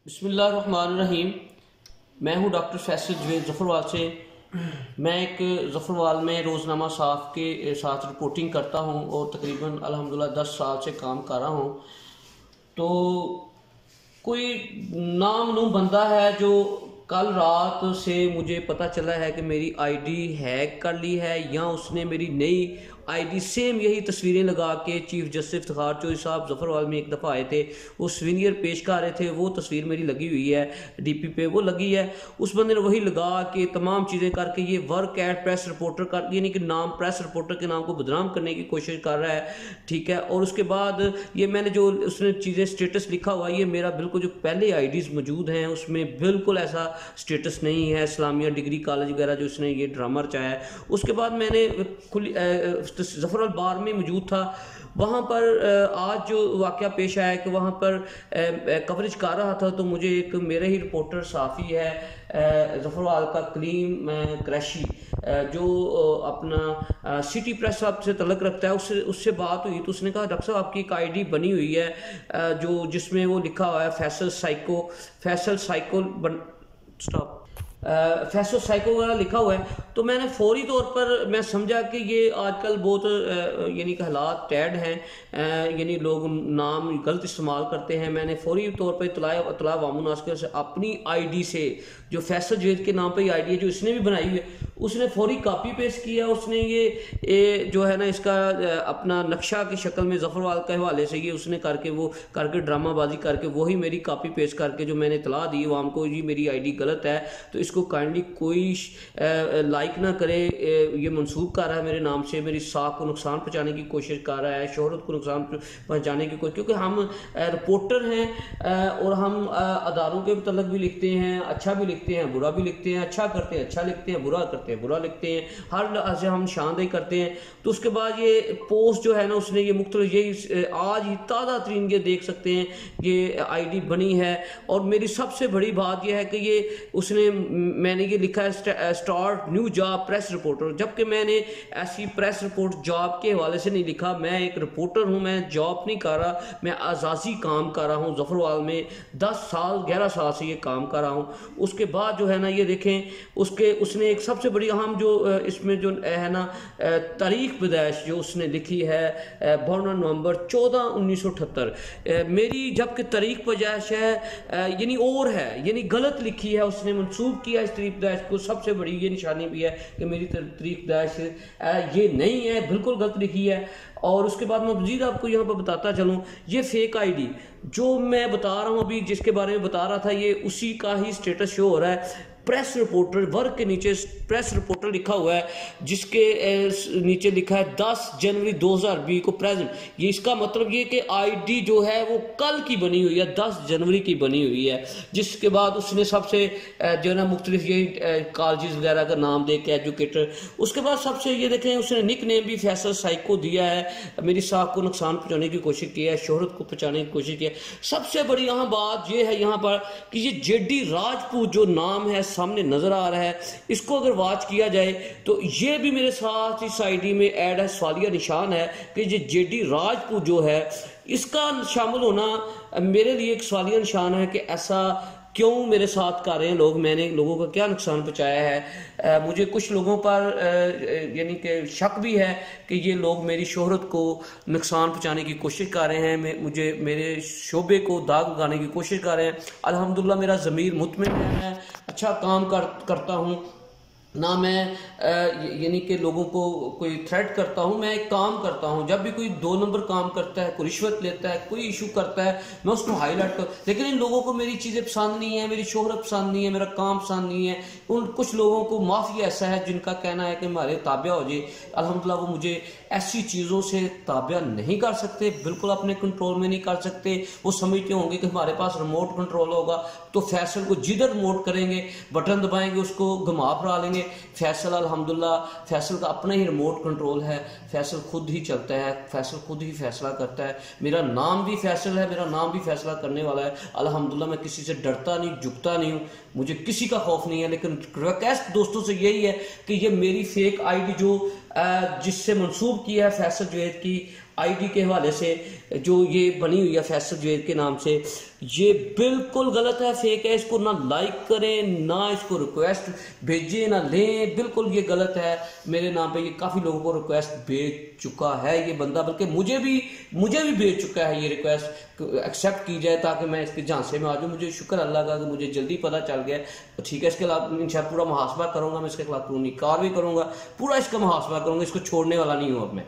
बिस्मिल्लाहिर्रहमानिर्रहीम। मैं हूं डॉक्टर फैसल जवेद ज़फ़रवाल से। मैं एक ज़फ़रवाल में रोज़नामा साफ़ के साथ रिपोर्टिंग करता हूं और तकरीबन अल्हम्दुलिल्लाह 10 साल से काम कर रहा हूं। तो कोई नामनूम बंदा है जो कल रात से मुझे पता चला है कि मेरी आईडी हैक कर ली है, या उसने मेरी नई आईडी सेम यही तस्वीरें लगा के चीफ जस्टिस इफ्तिखार चौधरी साहब ज़फ़रवाल में एक दफ़ा आए थे, वो सीनियर पेश कर रहे थे, वो तस्वीर मेरी लगी हुई है डीपी पे, वो लगी है। उस बंदे ने वही लगा के तमाम चीज़ें करके ये वर्क एट प्रेस रिपोर्टर कर, यानी कि नाम प्रेस रिपोर्टर के नाम को बदनाम करने की कोशिश कर रहा है, ठीक है। और उसके बाद ये मैंने जो उसने चीज़ें स्टेटस लिखा हुआ, ये मेरा बिल्कुल जो पहले आईडीज़ मौजूद हैं उसमें बिल्कुल ऐसा स्टेटस नहीं है। इस्लामिया डिग्री कॉलेज वगैरह जो इसने ये ड्रामा रचाया है। उसके बाद मैंने खुली ज़फ़रवाल बार में मौजूद था, वहाँ पर आज जो वाक़या पेश आया कि वहाँ पर कवरेज कर रहा था, तो मुझे एक मेरे ही रिपोर्टर साफ़ी है ज़फ़रवाल का कलीम क्रैशी, जो अपना सिटी प्रेस साहब से तल्लुक़ रखता है, उससे बात हुई तो उसने कहा डॉक्टर साहब आपकी एक आईडी बनी हुई है जो जिसमें वो लिखा हुआ है फैसल साइको वगैरह लिखा हुआ है। तो मैंने फौरी तौर पर मैं समझा कि ये आजकल बहुत यानी कि हालात टैड हैं, यानी लोग नाम गलत इस्तेमाल करते हैं। मैंने फौरी तौर पर इतला वामुनास से अपनी आईडी से, जो फैसल जवेद के नाम पर आईडी है जो इसने भी बनाई हुई है, उसने फौरी कॉपी पेस्ट किया। उसने ये जो है ना इसका अपना नक्शा की शक्ल में ज़फ़रवाल के हवाले से ये उसने करके ड्रामाबाजी करके वही मेरी कॉपी पेस्ट करके जो मैंने इतला दी वाम को, जी मेरी आईडी गलत है, तो इसको काइंडली कोई लाइक ना करे। ये मंसूब कर रहा है मेरे नाम से, मेरी साख को नुकसान पहुँचाने की कोशिश कर रहा है, शोहरत को नुकसान पहुँचाने की कोशिश, क्योंकि हम रिपोर्टर हैं और हम अदारों के मतलब भी लिखते हैं, अच्छा भी लिखते हैं, बुरा भी लिखते हैं, अच्छा करते हैं अच्छा लिखते हैं, बुरा करते हैं बुरा लिखते हैं, हर लिहाज से हम निशानदेही करते हैं। तो उसके बाद ये पोस्ट जो है ना उसने ये मुख्तलिफ यही आज ही ताज़ा तरीन ये देख सकते हैं ये आईडी बनी है। और मेरी सबसे बड़ी बात यह है कि ये उसने मैंने ये लिखा है start new job press reporter, जबकि मैंने ऐसी प्रेस रिपोर्ट जॉब के हवाले से नहीं लिखा। मैं एक रिपोर्टर हूँ, मैं जॉब नहीं कर रहा, मैं आज़ाजी काम कर रहा हूँ ज़फ़रवाल में 11 साल से ये काम कर रहा हूँ। उसके बाद जो है ना ये देखें उसने एक सबसे बड़ी अहम जो इसमें जो है ना तारीख पैदाइश जो उसने लिखी है 12 नवंबर 1978 मेरी, जबकि तारीख पैदाइश है यानी और है, यानी गलत लिखी है, उसने मंसूब किया इस तारीख पैदाइश को। सबसे बड़ी ये निशानी भी है कि मेरी तारीख पैदाइश ये नहीं है, बिल्कुल गलत लिखी है। और उसके बाद मैं मज़ीद आपको यहाँ पर बताता चलूँ, ये फेक आईडी जो मैं बता रहा हूँ अभी, जिसके बारे में बता रहा था, ये उसी का ही स्टेटस शो हो रहा है। प्रेस रिपोर्टर वर्क के नीचे प्रेस रिपोर्टर लिखा हुआ है, जिसके नीचे लिखा है 10 जनवरी 2020 को प्रेजेंट। ये इसका मतलब ये कि आईडी जो है वो कल की बनी हुई है, 10 जनवरी की बनी हुई है। जिसके बाद उसने सबसे जो है ना मुख्तलिफ ये कॉलेज वगैरह का नाम दे के एजुकेटर, उसके बाद सबसे ये देखें उसने निक नेम भी फैसल साइको दिया है, मेरी साख को नुकसान पहुँचाने की कोशिश की है, शोहरत को पहुँचाने की कोशिश की है। सबसे बड़ी यहाँ बात यह है यहाँ पर कि ये जेडी राजपूत जो नाम है सामने नजर आ रहा है, इसको अगर वॉच किया जाए तो ये भी मेरे साथ इस आईडी में ऐड है, सवालिया निशान है कि ये जेडी राजपूत जो है इसका शामिल होना मेरे लिए एक सवालिया निशान है कि ऐसा क्यों मेरे साथ कर रहे हैं लोग, मैंने लोगों का क्या नुकसान पहुंचाया है। मुझे कुछ लोगों पर यानी कि शक भी है कि ये लोग मेरी शोहरत को नुकसान पहुंचाने की कोशिश कर रहे हैं, मुझे मेरे शोबे को दाग लगाने की कोशिश कर रहे हैं। अल्हम्दुलिल्लाह मेरा ज़मीर मुतमिन है, मैं अच्छा काम करता हूँ ना, मैं यानी कि लोगों को कोई थ्रेट करता हूं, मैं एक काम करता हूं। जब भी कोई 2 नंबर काम करता है, कोई रिश्वत लेता है, कोई इशू करता है, मैं उसको हाईलाइट कर। लेकिन इन लोगों को मेरी चीज़ें पसंद नहीं है, मेरी शोहरत पसंद नहीं है, मेरा काम पसंद नहीं है। उन कुछ लोगों को माफिया ऐसा है जिनका कहना है कि हमारे ताबिया हो जाए। अल्हम्दुलिल्लाह वो मुझे ऐसी चीज़ों से ताबिया नहीं कर सकते, बिल्कुल अपने कंट्रोल में नहीं कर सकते। वो समझते होंगे कि हमारे पास रिमोट कंट्रोल होगा तो फैसल को जिधर रिमोट करेंगे, बटन दबाएंगे, उसको घुमा फिरा लेंगे। फैसल अल्हम्दुलिल्लाह फैसल का अपना ही रिमोट कंट्रोल है, फैसल खुद ही चलता है, फैसल खुद ही फैसला करता है। मेरा नाम भी फैसल है, मेरा नाम भी फैसला करने वाला है। अल्हम्दुलिल्लाह मैं किसी से डरता नहीं, झुकता नहीं हूँ, मुझे किसी का खौफ नहीं है। लेकिन रिक्वेस्ट दोस्तों से यही है कि ये मेरी फेक आईडी जो जिससे मंसूब किया है फैसल जुवैद की आईडी के हवाले से, जो ये बनी हुई है फैसल जुवैद के नाम से, ये बिल्कुल गलत है, फेक है। इसको ना लाइक करें, ना इसको रिक्वेस्ट भेजें, ना लें, बिल्कुल ये गलत है। मेरे नाम पे ये काफ़ी लोगों को रिक्वेस्ट भेज चुका है ये बंदा, बल्कि मुझे भी भेज चुका है ये रिक्वेस्ट, एक्सेप्ट की जाए ताकि मैं इसके झांसे में आ जाऊँ। मुझे शुक्र अल्लाह का कि मुझे जल्दी पता चल गया, तो ठीक है। इसके खिलाफ इंशाअल्लाह पूरा मुहासबा करूँगा, मैं इसके खिलाफ पूरी कार्रवाई करूँगा, पूरा इसका मुहासबा करूँगा, इसको छोड़ने वाला नहीं हूँ अब मैं।